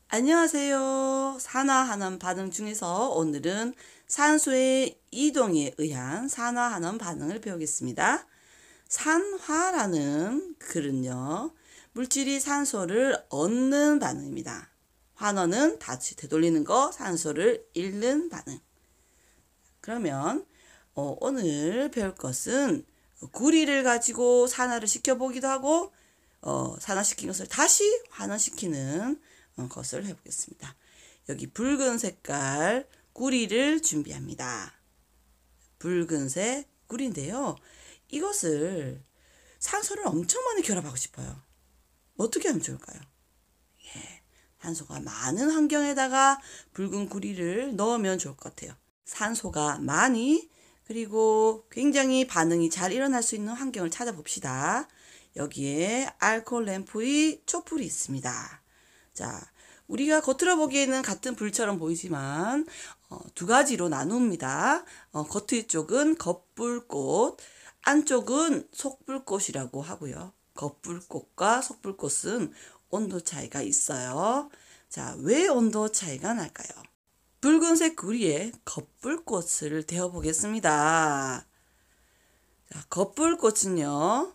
안녕하세요. 산화환원 반응 중에서 오늘은 산소의 이동에 의한 산화환원 반응을 배우겠습니다. 산화라는 글은요, 물질이 산소를 얻는 반응입니다. 환원은 다시 되돌리는 거, 산소를 잃는 반응. 그러면 오늘 배울 것은 구리를 가지고 산화를 시켜보기도 하고 산화시킨 것을 다시 환원시키는 것을 해보겠습니다. 여기 붉은 색깔 구리를 준비합니다. 붉은색 구리인데요. 이것을 산소를 엄청 많이 결합하고 싶어요. 어떻게 하면 좋을까요? 산소가 많은 환경에다가 붉은 구리를 넣으면 좋을 것 같아요. 산소가 많이 그리고 굉장히 반응이 잘 일어날 수 있는 환경을 찾아봅시다. 여기에 알코올 램프의 촛불이 있습니다. 자, 우리가 겉으로 보기에는 같은 불처럼 보이지만 두 가지로 나눕니다. 겉의 쪽은 겉불꽃, 안쪽은 속불꽃이라고 하고요. 겉불꽃과 속불꽃은 온도 차이가 있어요. 자, 왜 온도 차이가 날까요? 붉은색 구리에 겉불꽃을 데워 보겠습니다. 자, 겉불꽃은요,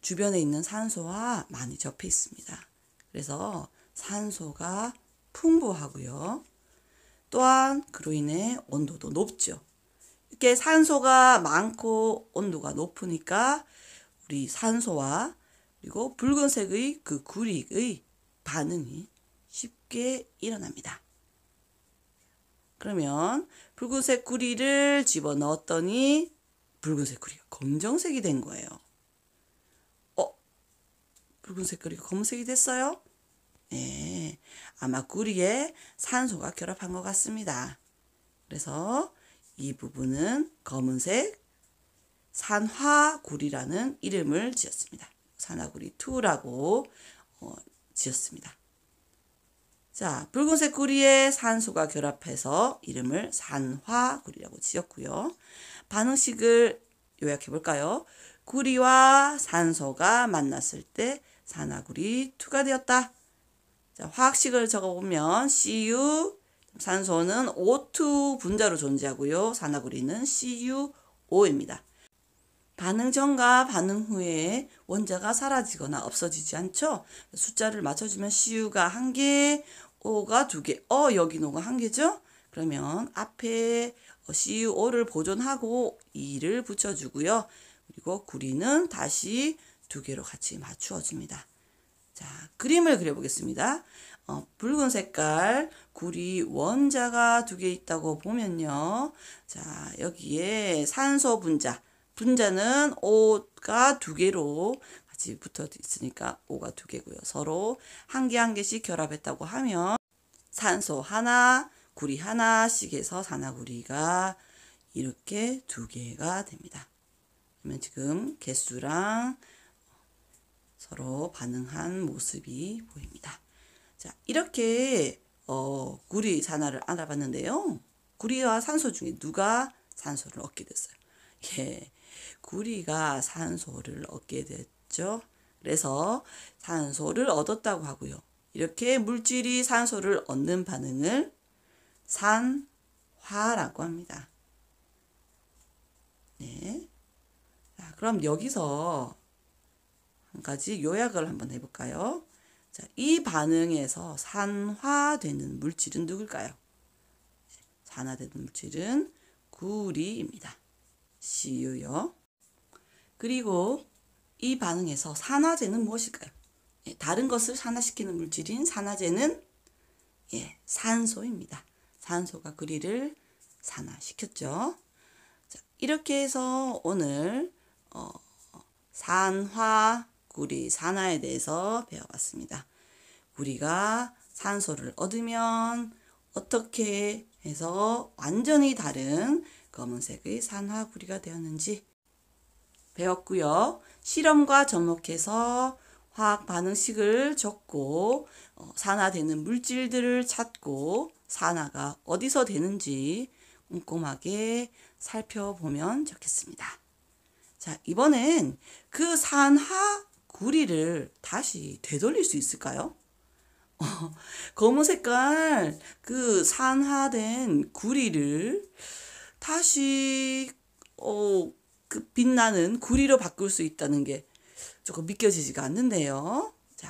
주변에 있는 산소와 많이 접해 있습니다. 그래서 산소가 풍부하고요. 또한 그로 인해 온도도 높죠. 이렇게 산소가 많고 온도가 높으니까 우리 산소와 그리고 붉은색의 그 구리의 반응이 쉽게 일어납니다. 그러면 붉은색 구리를 집어넣었더니 붉은색 구리가 검정색이 된 거예요. 붉은색 구리가 검은색이 됐어요? 네, 아마 구리에 산소가 결합한 것 같습니다. 그래서 이 부분은 검은색 산화구리라는 이름을 지었습니다. 산화구리 2라고 지었습니다. 자, 붉은색 구리에 산소가 결합해서 이름을 산화구리라고 지었고요. 반응식을 요약해 볼까요? 구리와 산소가 만났을 때 산화구리 2가 되었다. 자, 화학식을 적어보면 Cu, 산소는 O2 분자로 존재하고요. 산화구리는 CuO입니다. 반응 전과 반응 후에 원자가 사라지거나 없어지지 않죠? 숫자를 맞춰주면 Cu가 1개, O가 2개. 여긴 O가 1개죠? 그러면 앞에 CuO를 보존하고 2를 붙여주고요. 그리고 구리는 다시 2개로 같이 맞추어줍니다. 자, 그림을 그려보겠습니다. 붉은 색깔 구리 원자가 2개 있다고 보면요. 자, 여기에 산소 분자는 O가 2개로 같이 붙어 있으니까 O가 2개고요. 서로 1개 1개씩 결합했다고 하면 산소 하나, 구리 하나씩 해서 산화구리가 이렇게 2개가 됩니다. 그러면 지금 개수랑 서로 반응한 모습이 보입니다. 자, 이렇게 구리 산화를 알아봤는데요. 구리와 산소 중에 누가 산소를 얻게 됐어요? 예, 구리가 산소를 얻게 됐죠. 그래서 산소를 얻었다고 하고요. 이렇게 물질이 산소를 얻는 반응을 산화라고 합니다. 네. 자, 그럼 여기서 한 가지 요약을 한번 해볼까요? 자, 이 반응에서 산화되는 물질은 누굴까요? 산화되는 물질은 구리입니다. Cu요. 그리고 이 반응에서 산화제는 무엇일까요? 다른 것을 산화시키는 물질인 산화제는 산소입니다. 산소가 구리를 산화시켰죠. 자, 이렇게 해서 오늘 산화, 구리, 산화에 대해서 배워봤습니다. 구리가 산소를 얻으면 어떻게 해서 완전히 다른 검은색의 산화구리가 되었는지 배웠고요. 실험과 접목해서 화학 반응식을 적고 산화되는 물질들을 찾고 산화가 어디서 되는지 꼼꼼하게 살펴보면 좋겠습니다. 자, 이번엔 그 산화 구리를 다시 되돌릴 수 있을까요? 검은 색깔 그 산화된 구리를 다시 그 빛나는 구리로 바꿀 수 있다는 게 조금 믿겨지지가 않는데요. 자,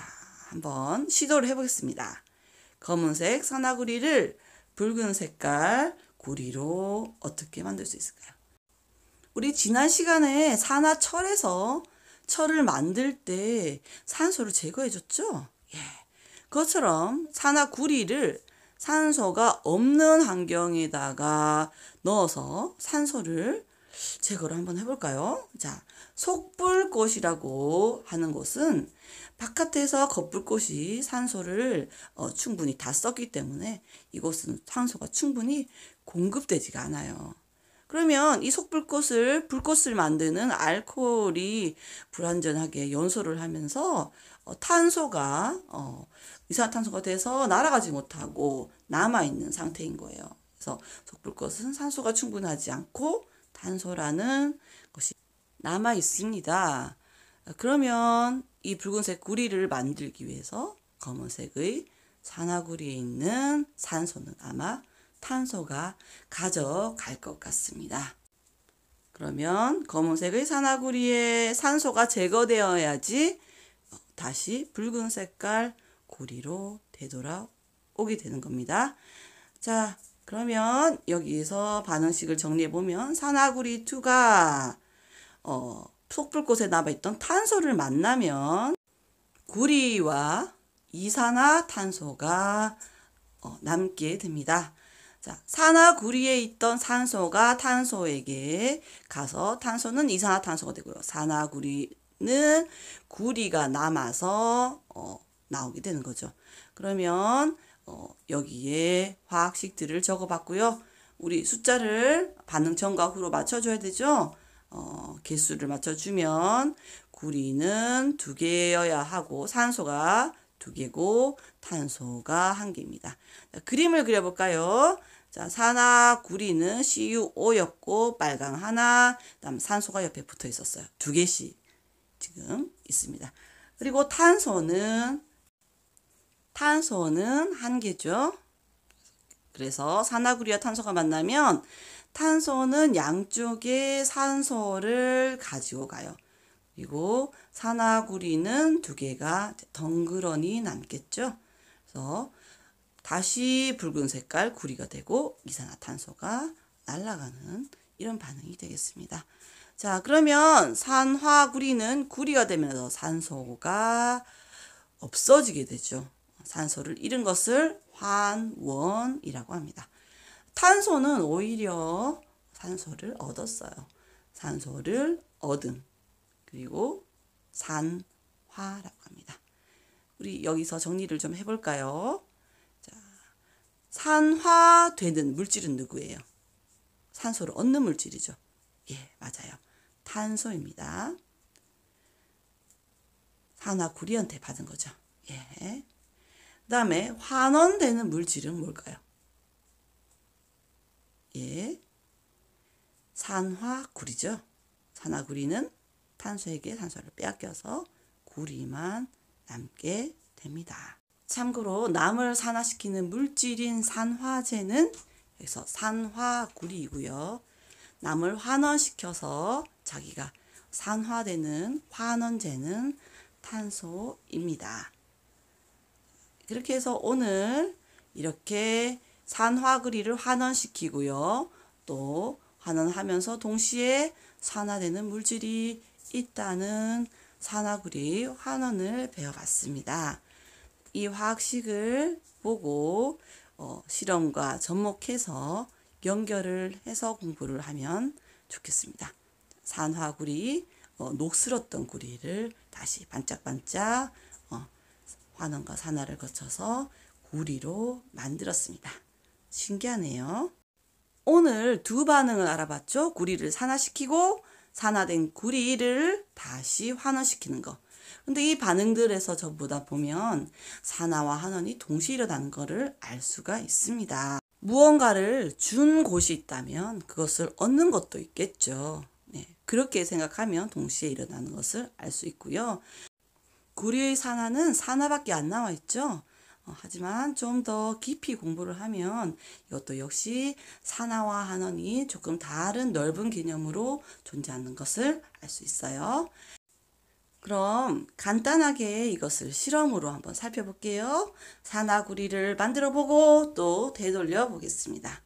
한번 시도를 해보겠습니다. 검은색 산화구리를 붉은 색깔 구리로 어떻게 만들 수 있을까요? 우리 지난 시간에 산화철에서 철을 만들 때 산소를 제거해줬죠? 예. 그것처럼 산화구리를 산소가 없는 환경에다가 넣어서 산소를 제거를 한번 해볼까요? 자, 속불꽃이라고 하는 곳은 바깥에서 겉불꽃이 산소를 충분히 다 썼기 때문에 이곳은 산소가 충분히 공급되지가 않아요. 그러면 이 불꽃을 만드는 알코올이 불완전하게 연소를 하면서 탄소가 이산화탄소가 돼서 날아가지 못하고 남아있는 상태인 거예요. 그래서 속불꽃은 산소가 충분하지 않고 탄소라는 것이 남아 있습니다. 그러면 이 붉은색 구리를 만들기 위해서 검은색의 산화구리에 있는 산소는 아마 탄소가 가져갈 것 같습니다. 그러면 검은색의 산화구리에 산소가 제거되어야지 다시 붉은 색깔 구리로 되돌아오게 되는 겁니다. 자, 그러면 여기서 반응식을 정리해보면 산화구리 2가 속불꽃에 남아있던 탄소를 만나면 구리와 이산화탄소가 남게 됩니다. 자, 산화구리에 있던 산소가 탄소에게 가서 탄소는 이산화탄소가 되고요. 산화구리는 구리가 남아서 나오게 되는 거죠. 그러면 여기에 화학식들을 적어봤고요. 우리 숫자를 반응 전과 후로 맞춰줘야 되죠. 개수를 맞춰주면 구리는 2개여야 하고 산소가 2개고 탄소가 1개입니다. 자, 그림을 그려볼까요? 자, 산화구리는 CuO였고 빨강 하나, 그다음 산소가 옆에 붙어 있었어요. 2개씩 지금 있습니다. 그리고 탄소는 1개죠. 그래서 산화구리와 탄소가 만나면 탄소는 양쪽에 산소를 가지고 가요. 그리고 산화구리는 2개가 덩그러니 남겠죠. 그래서 다시 붉은 색깔 구리가 되고 이산화탄소가 날아가는 이런 반응이 되겠습니다. 자, 그러면 산화구리는 구리가 되면서 산소가 없어지게 되죠. 산소를 잃은 것을 환원이라고 합니다. 탄소는 오히려 산소를 얻었어요. 산소를 얻음. 그리고 산화라고 합니다. 우리 여기서 정리를 좀 해볼까요? 자, 산화되는 물질은 누구예요? 산소를 얻는 물질이죠. 예, 맞아요. 탄소입니다. 산화구리한테 받은 거죠. 예. 그 다음에 환원되는 물질은 뭘까요? 예, 산화구리죠. 산화구리는 탄소에게 산소를 빼앗겨서 구리만 남게 됩니다. 참고로 남을 산화시키는 물질인 산화제는 여기서 산화구리이고요. 남을 환원시켜서 자기가 산화되는 환원제는 탄소입니다. 그렇게 해서 오늘 이렇게 산화구리를 환원시키고요. 또 환원하면서 동시에 산화되는 물질이 있다는 산화구리 환원을 배워봤습니다. 이 화학식을 보고 실험과 접목해서 연결을 해서 공부를 하면 좋겠습니다. 산화구리, 녹슬었던 구리를 다시 반짝반짝 환원과 산화를 거쳐서 구리로 만들었습니다. 신기하네요. 오늘 2 반응을 알아봤죠. 구리를 산화시키고 산화된 구리를 다시 환원시키는 거. 근데 이 반응들에서 전부 다 보면 산화와 환원이 동시에 일어나는 것을 알 수가 있습니다. 무언가를 준 곳이 있다면 그것을 얻는 것도 있겠죠. 네, 그렇게 생각하면 동시에 일어나는 것을 알 수 있고요. 구리의 산화는 산화밖에 안 나와 있죠. 하지만 좀 더 깊이 공부를 하면 이것도 역시 산화와 한원이 조금 다른 넓은 개념으로 존재하는 것을 알 수 있어요. 그럼 간단하게 이것을 실험으로 한번 살펴볼게요. 산화구리를 만들어 보고 또 되돌려 보겠습니다.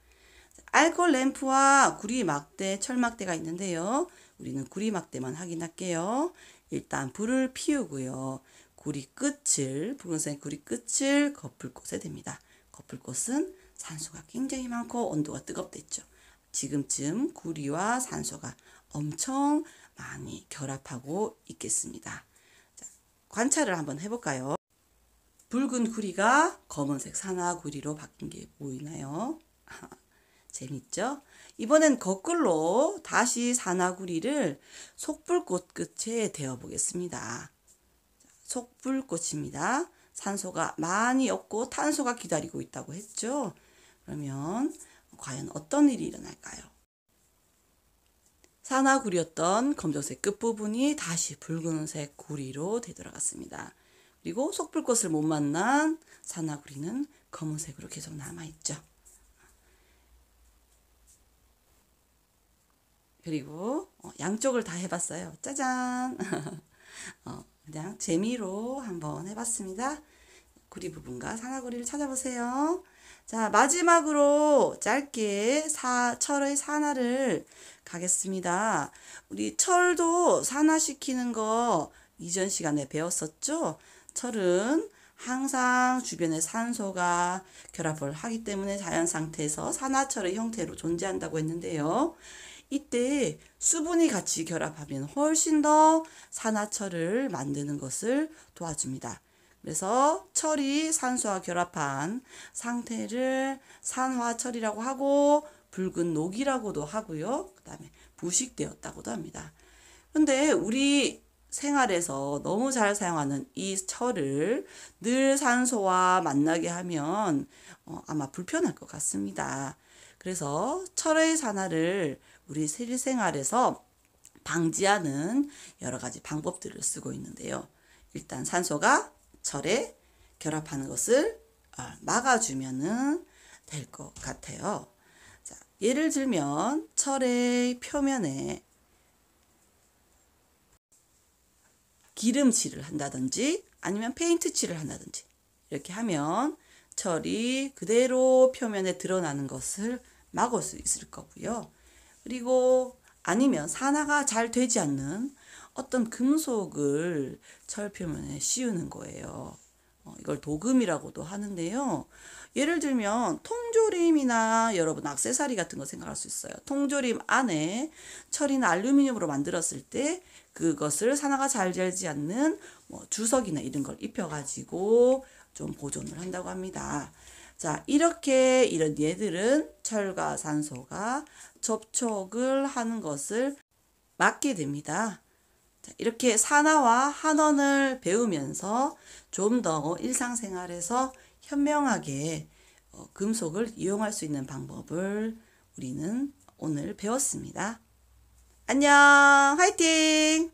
알코올 램프와 구리 막대, 철막대가 있는데요. 우리는 구리 막대만 확인할게요. 일단 불을 피우고요. 구리 끝을, 붉은색 구리 끝을 거풀꽃에 댑니다. 거풀꽃은 산소가 굉장히 많고 온도가 뜨겁댔죠. 지금쯤 구리와 산소가 엄청 많이 결합하고 있겠습니다. 자, 관찰을 한번 해볼까요? 붉은 구리가 검은색 산화구리로 바뀐 게 보이나요? 재밌죠? 이번엔 거꾸로 다시 산화구리를 속불꽃 끝에 대어 보겠습니다. 속불꽃입니다. 산소가 많이 없고 탄소가 기다리고 있다고 했죠? 그러면 과연 어떤 일이 일어날까요? 산화구리였던 검정색 끝부분이 다시 붉은색 구리로 되돌아갔습니다. 그리고 속불꽃을 못 만난 산화구리는 검은색으로 계속 남아있죠. 그리고 양쪽을 다 해봤어요. 짜잔! 그냥 재미로 한번 해봤습니다. 구리 부분과 산화구리를 찾아보세요. 자, 마지막으로 짧게 철의 산화를 가겠습니다. 우리 철도 산화시키는 거 이전 시간에 배웠었죠? 철은 항상 주변에 산소가 결합을 하기 때문에 자연 상태에서 산화철의 형태로 존재한다고 했는데요. 이때 수분이 같이 결합하면 훨씬 더 산화철을 만드는 것을 도와줍니다. 그래서 철이 산소와 결합한 상태를 산화철이라고 하고 붉은 녹이라고도 하고요. 그 다음에 부식되었다고도 합니다. 근데 우리 생활에서 너무 잘 사용하는 이 철을 늘 산소와 만나게 하면 아마 불편할 것 같습니다. 그래서 철의 산화를 우리 실생활에서 방지하는 여러 가지 방법들을 쓰고 있는데요. 일단 산소가 철에 결합하는 것을 막아주면 될 것 같아요. 자, 예를 들면 철의 표면에 기름칠을 한다든지 아니면 페인트 칠을 한다든지 이렇게 하면 철이 그대로 표면에 드러나는 것을 막을 수 있을 거고요. 그리고 아니면 산화가 잘 되지 않는 어떤 금속을 철 표면에 씌우는 거예요. 이걸 도금이라고도 하는데요. 예를 들면 통조림이나 여러분 액세서리 같은 거 생각할 수 있어요. 통조림 안에 철이나 알루미늄으로 만들었을 때 그것을 산화가 잘 되지 않는 주석이나 이런 걸 입혀가지고 좀 보존을 한다고 합니다. 자, 이렇게 이런 얘들은 철과 산소가 접촉을 하는 것을 막게 됩니다. 자, 이렇게 산화와 한원을 배우면서 좀 더 일상생활에서 현명하게 금속을 이용할 수 있는 방법을 우리는 오늘 배웠습니다. 안녕, 화이팅!